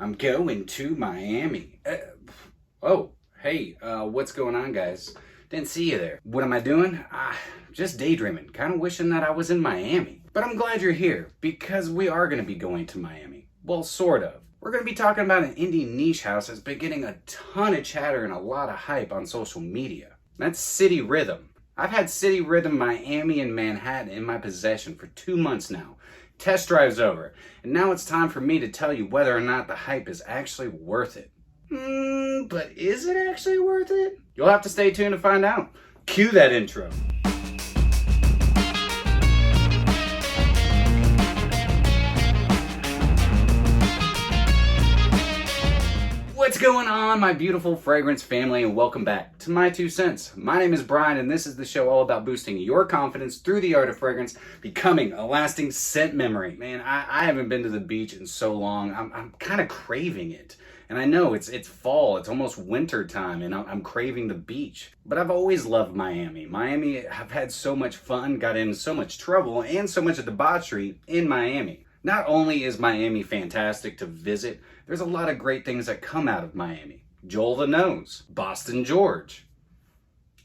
I'm going to Miami. Hey, what's going on, guys? Didn't see you there. What am I doing? Just daydreaming, kind of wishing that I was in Miami. But I'm glad you're here, because we are going to be going to Miami. Well, sort of. We're going to be talking about an indie niche house that's been getting a ton of chatter and a lot of hype on social media. That's City Rhythm. I've had City Rhythm Miami and Manhattan in my possession for 2 months now. Test drive's over, and now it's time for me to tell you whether or not the hype is actually worth it. But is it actually worth it? You'll have to stay tuned to find out. Cue that intro. What's going on, my beautiful fragrance family, and welcome back to My2Scents. My name is Brian, and this is the show all about boosting your confidence through the art of fragrance, becoming a lasting scent memory. Man, I haven't been to the beach in so long. I'm kind of craving it. And I know it's fall, it's almost winter time, and I'm craving the beach. But I've always loved Miami. I've had so much fun, got in so much trouble, and so much of debauchery in Miami. Not only is Miami fantastic to visit, there's a lot of great things that come out of Miami. Joel the Nose, Boston George,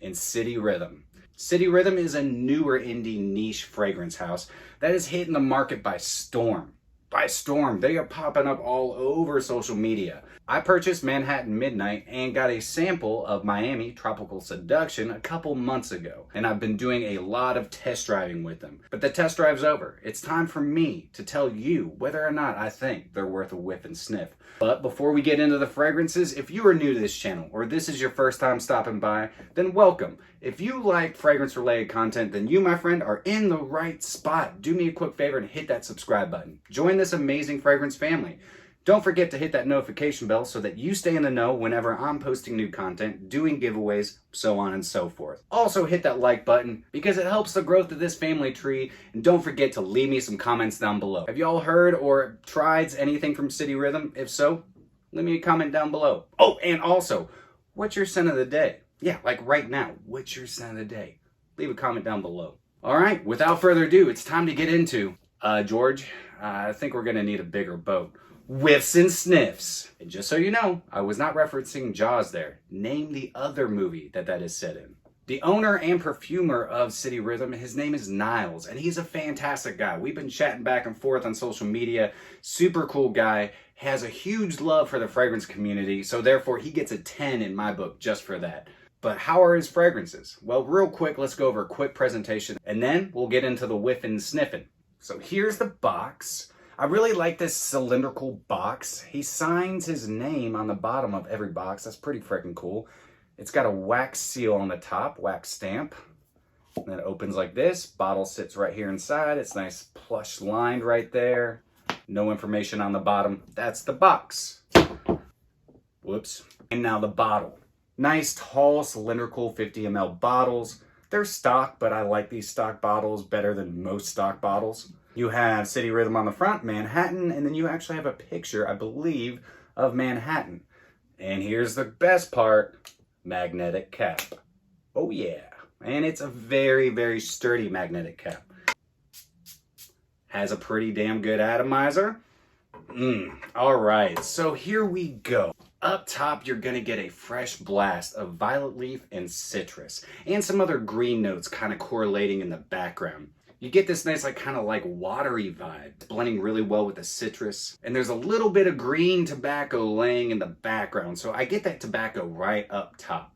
and City Rhythm. City Rhythm is a newer indie niche fragrance house that is hitting the market by storm. They are popping up all over social media. I purchased Manhattan Midnight and got a sample of Miami Tropical Seduction a couple months ago, and I've been doing a lot of test driving with them. But the test drive's over. It's time for me to tell you whether or not I think they're worth a whiff and sniff. But before we get into the fragrances, if you are new to this channel or this is your first time stopping by, then welcome. If you like fragrance related content, then you, my friend, are in the right spot. Do me a quick favor and hit that subscribe button. Join this amazing fragrance family. Don't forget to hit that notification bell so that you stay in the know whenever I'm posting new content, doing giveaways, so on and so forth. Also hit that like button because it helps the growth of this family tree, and don't forget to leave me some comments down below. Have you all heard or tried anything from City Rhythm? If so, leave me a comment down below. Oh, and also, what's your scent of the day? Yeah, like right now, what's your scent of the day? Leave a comment down below. All right, without further ado, it's time to get into, George, I think we're gonna need a bigger boat. Whiffs and sniffs. And just so you know, I was not referencing Jaws there. Name the other movie that is set in. The owner and perfumer of City Rhythm, his name is Niles, and he's a fantastic guy. We've been chatting back and forth on social media. Super cool guy. Has a huge love for the fragrance community, so therefore he gets a 10 in my book just for that. But how are his fragrances? Well, real quick, let's go over a quick presentation, and then we'll get into the whiffing and sniffing. So here's the box. I really like this cylindrical box. He signs his name on the bottom of every box. That's pretty freaking cool. It's got a wax seal on the top, wax stamp. And then it opens like this. Bottle sits right here inside. It's nice plush lined right there. No information on the bottom. That's the box. Whoops. And now the bottle. Nice tall cylindrical 50 ml bottles. They're stock, but I like these stock bottles better than most stock bottles. You have City Rhythm on the front, Manhattan, and then you actually have a picture, I believe, of Manhattan. And here's the best part, magnetic cap. Oh yeah, and it's a very, very sturdy magnetic cap. Has a pretty damn good atomizer. All right, so here we go. Up top, you're gonna get a fresh blast of violet leaf and citrus, and some other green notes kind of correlating in the background. You get this nice, kind of watery vibe, blending really well with the citrus. And there's a little bit of green tobacco laying in the background, so I get that tobacco right up top.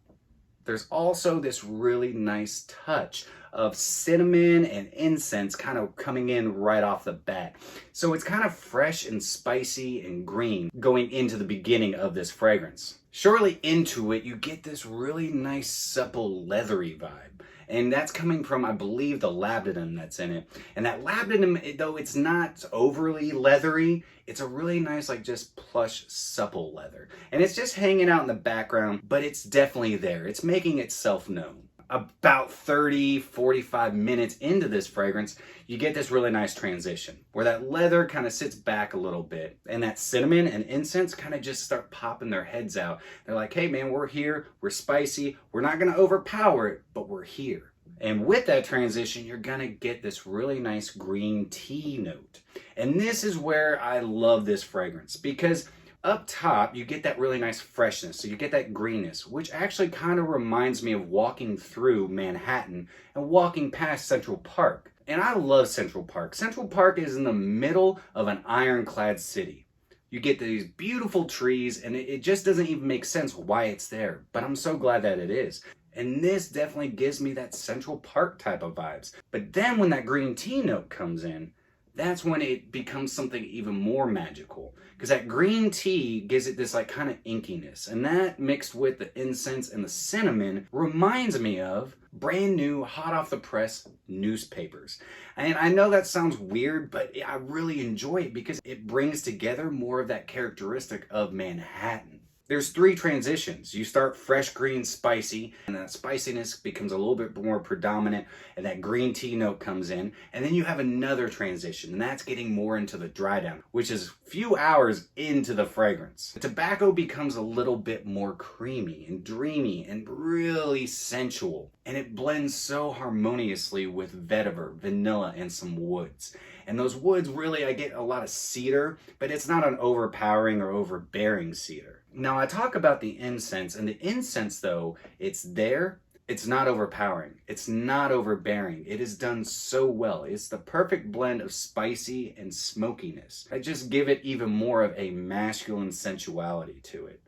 There's also this really nice touch of cinnamon and incense kind of coming in right off the bat. So it's kind of fresh and spicy and green going into the beginning of this fragrance. Shortly into it, you get this really nice, supple, leathery vibe. And that's coming from, I believe, the labdanum that's in it. And that labdanum, though it's not overly leathery, it's a really nice, just plush, supple leather. And it's just hanging out in the background, but it's definitely there. It's making itself known. About 30-45 minutes into this fragrance, you get this really nice transition where that leather kind of sits back a little bit and that cinnamon and incense kind of just start popping their heads out. They're like, hey man, we're here, we're spicy, we're not gonna overpower it, but we're here. And with that transition, you're gonna get this really nice green tea note. And this is where I love this fragrance, because Up top, you get that really nice freshness, so you get that greenness, which actually kind of reminds me of walking through Manhattan and walking past Central Park. And I love Central Park. Central Park is in the middle of an ironclad city. You get these beautiful trees, and it just doesn't even make sense why it's there, but I'm so glad that it is. And this definitely gives me that Central Park type of vibes. But then when that green tea note comes in, that's when it becomes something even more magical. Because that green tea gives it this like kind of inkiness. And that mixed with the incense and the cinnamon reminds me of brand new, hot off the press newspapers. And I know that sounds weird, but I really enjoy it because it brings together more of that characteristic of Manhattan. There's 3 transitions. You start fresh, green, spicy, and that spiciness becomes a little bit more predominant, and that green tea note comes in, and then you have another transition, and that's getting more into the dry down, which is a few hours into the fragrance. The tobacco becomes a little bit more creamy and dreamy and really sensual, and it blends so harmoniously with vetiver, vanilla, and some woods. And those woods really, I get a lot of cedar, but it's not an overpowering or overbearing cedar. Now I talk about the incense, and the incense though, it's there, it's not overpowering, it's not overbearing, it is done so well. It's the perfect blend of spicy and smokiness. I just give it even more of a masculine sensuality to it.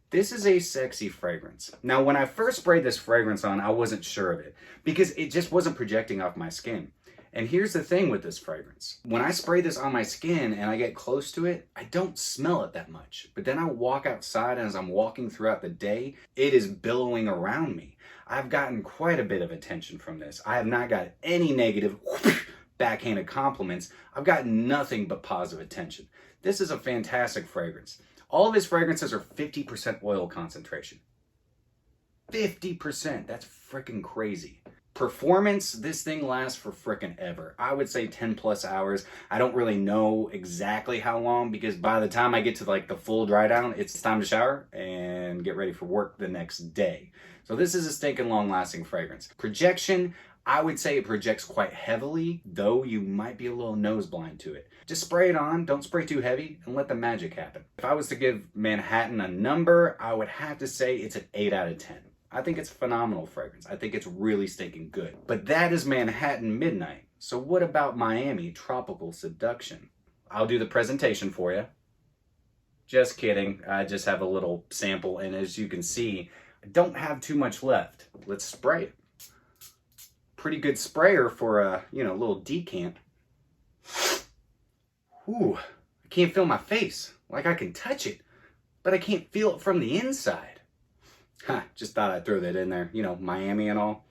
This is a sexy fragrance. Now when I first sprayed this fragrance on, I wasn't sure of it, because it just wasn't projecting off my skin. And here's the thing with this fragrance. When I spray this on my skin and I get close to it, I don't smell it that much. But then I walk outside, and as I'm walking throughout the day, it is billowing around me. I've gotten quite a bit of attention from this. I have not got any negative backhanded compliments. I've gotten nothing but positive attention. This is a fantastic fragrance. All of his fragrances are 50% oil concentration. 50%, that's freaking crazy. Performance, this thing lasts for frickin' ever. I would say 10 plus hours. I don't really know exactly how long, because by the time I get to like the full dry down, it's time to shower and get ready for work the next day. So this is a stinking long lasting fragrance. Projection, I would say it projects quite heavily, though you might be a little nose blind to it. Just spray it on, don't spray too heavy, and let the magic happen. If I was to give Manhattan a number, I would have to say it's an 8 out of 10. I think it's a phenomenal fragrance. I think it's really stinking good. But that is Manhattan Midnight. So what about Miami Tropical Seduction? I'll do the presentation for you. Just kidding. I just have a little sample, and as you can see, I don't have too much left. Let's spray it. Pretty good sprayer for a, little decant. Whew. I can't feel my face. Like I can touch it, but I can't feel it from the inside. Just thought I'd throw that in there, Miami and all.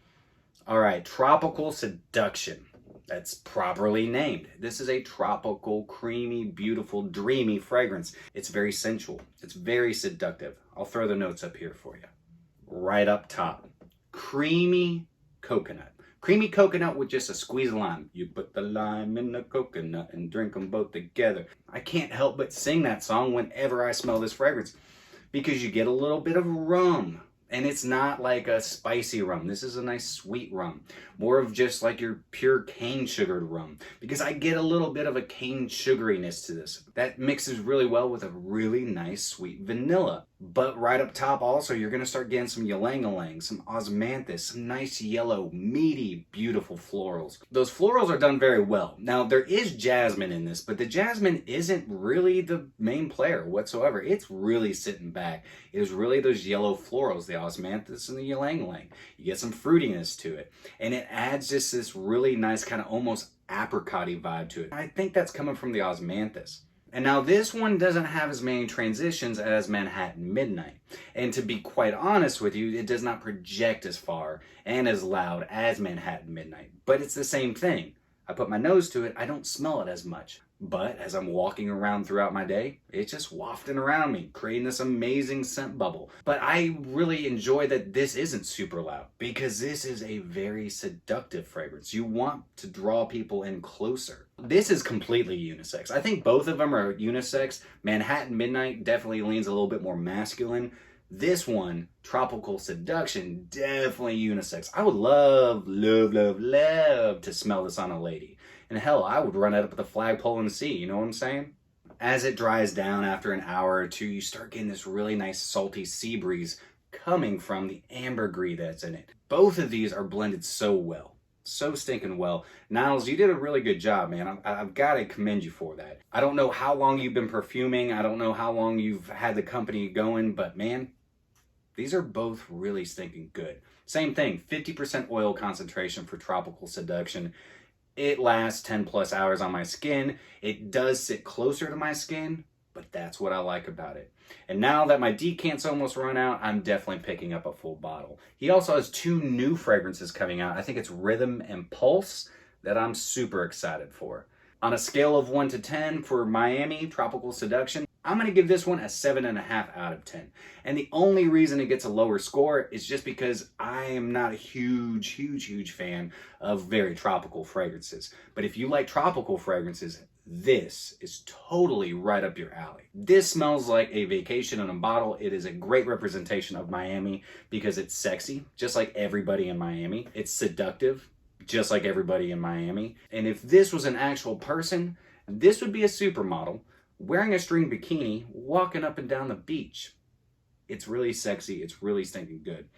All right, Tropical Seduction. That's properly named. This is a tropical, creamy, beautiful, dreamy fragrance. It's very sensual. It's very seductive. I'll throw the notes up here for you. Right up top, creamy coconut. Creamy coconut with just a squeeze of lime. You put the lime in the coconut and drink them both together. I can't help but sing that song whenever I smell this fragrance, because you get a little bit of rum, and it's not like a spicy rum. This is a nice sweet rum, more of just like your pure cane sugared rum, because I get a little bit of a cane sugariness to this. That mixes really well with a really nice sweet vanilla. But right up top also, you're gonna start getting some ylang-ylang, some osmanthus, some nice yellow, meaty, beautiful florals. Those florals are done very well. Now, there is jasmine in this, but the jasmine isn't really the main player whatsoever. It's really sitting back. It is really those yellow florals, the osmanthus and the ylang-ylang. You get some fruitiness to it, and it adds just this really nice kind of almost apricot-y vibe to it. I think that's coming from the osmanthus. And now this one doesn't have as many transitions as Manhattan Midnight. And to be quite honest with you, it does not project as far and as loud as Manhattan Midnight. But it's the same thing. I put my nose to it, I don't smell it as much. But as I'm walking around throughout my day, it's just wafting around me, creating this amazing scent bubble. But I really enjoy that this isn't super loud, because this is a very seductive fragrance. You want to draw people in closer. This is completely unisex. I think both of them are unisex. Manhattan Midnight definitely leans a little bit more masculine. This one, Tropical Seduction, definitely unisex. I would love to smell this on a lady. And hell, I would run it up the flagpole and see, you know what I'm saying? As it dries down after an hour or two, you start getting this really nice salty sea breeze coming from the ambergris that's in it. Both of these are blended so well. So stinking well. Niles, you did a really good job, man. I've got to commend you for that. I don't know how long you've been perfuming. I don't know how long you've had the company going, but man, these are both really stinking good. Same thing, 50% oil concentration for Tropical Seduction. It lasts 10 plus hours on my skin. It does sit closer to my skin, but that's what I like about it. And now that my decant's almost run out, I'm definitely picking up a full bottle. He also has 2 new fragrances coming out. I think it's Rhythm and Pulse that I'm super excited for. On a scale of 1 to 10 for Miami Tropical Seduction, I'm going to give this one a 7.5 out of 10. And the only reason it gets a lower score is just because I am not a huge fan of very tropical fragrances. But if you like tropical fragrances, this is totally right up your alley. This smells like a vacation in a bottle. It is a great representation of Miami because it's sexy, just like everybody in Miami. It's seductive, just like everybody in Miami. And if this was an actual person, this would be a supermodel wearing a string bikini, walking up and down the beach. It's really sexy. It's really stinking good.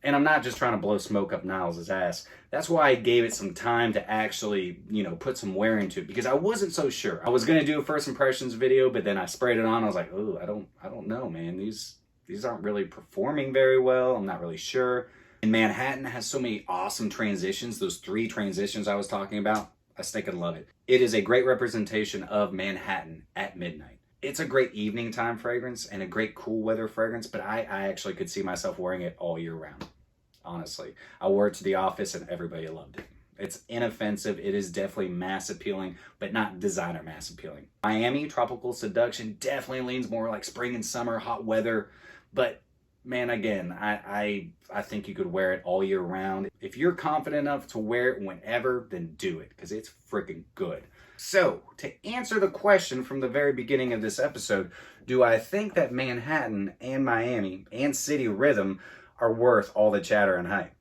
And I'm not just trying to blow smoke up Niles' ass. That's why I gave it some time to actually, put some wear into it, because I wasn't so sure. I was going to do a first impressions video, but then I sprayed it on. I was like, oh, I don't know, man. These aren't really performing very well. I'm not really sure. And Manhattan has so many awesome transitions. Those 3 transitions I was talking about, I stinking love it. It is a great representation of Manhattan at midnight. It's a great evening time fragrance and a great cool weather fragrance, but I actually could see myself wearing it all year round. Honestly, I wore it to the office and everybody loved it. It's inoffensive. It is definitely mass appealing, but not designer mass appealing. Miami Tropical Seduction definitely leans more like spring and summer, hot weather, but man, again, I think you could wear it all year round. If you're confident enough to wear it whenever, then do it, because it's freaking good. So, to answer the question from the very beginning of this episode, do I think that Manhattan and Miami and City Rhythm are worth all the chatter and hype?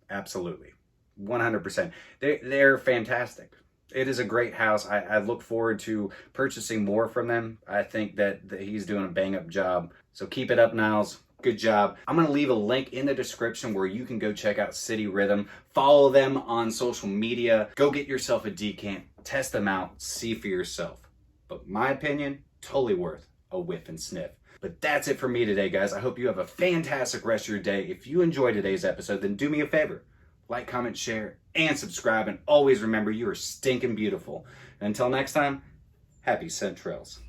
Absolutely. 100%. They're fantastic. It is a great house. I look forward to purchasing more from them. I think that he's doing a bang-up job. So keep it up, Niles. Good job. I'm going to leave a link in the description where you can go check out City Rhythm. Follow them on social media. Go get yourself a decant. Test them out. See for yourself. But my opinion, totally worth a whiff and sniff. But that's it for me today, guys. I hope you have a fantastic rest of your day. If you enjoyed today's episode, then do me a favor. Like, comment, share, and subscribe. And always remember, you are stinking beautiful. And until next time, happy scent trails.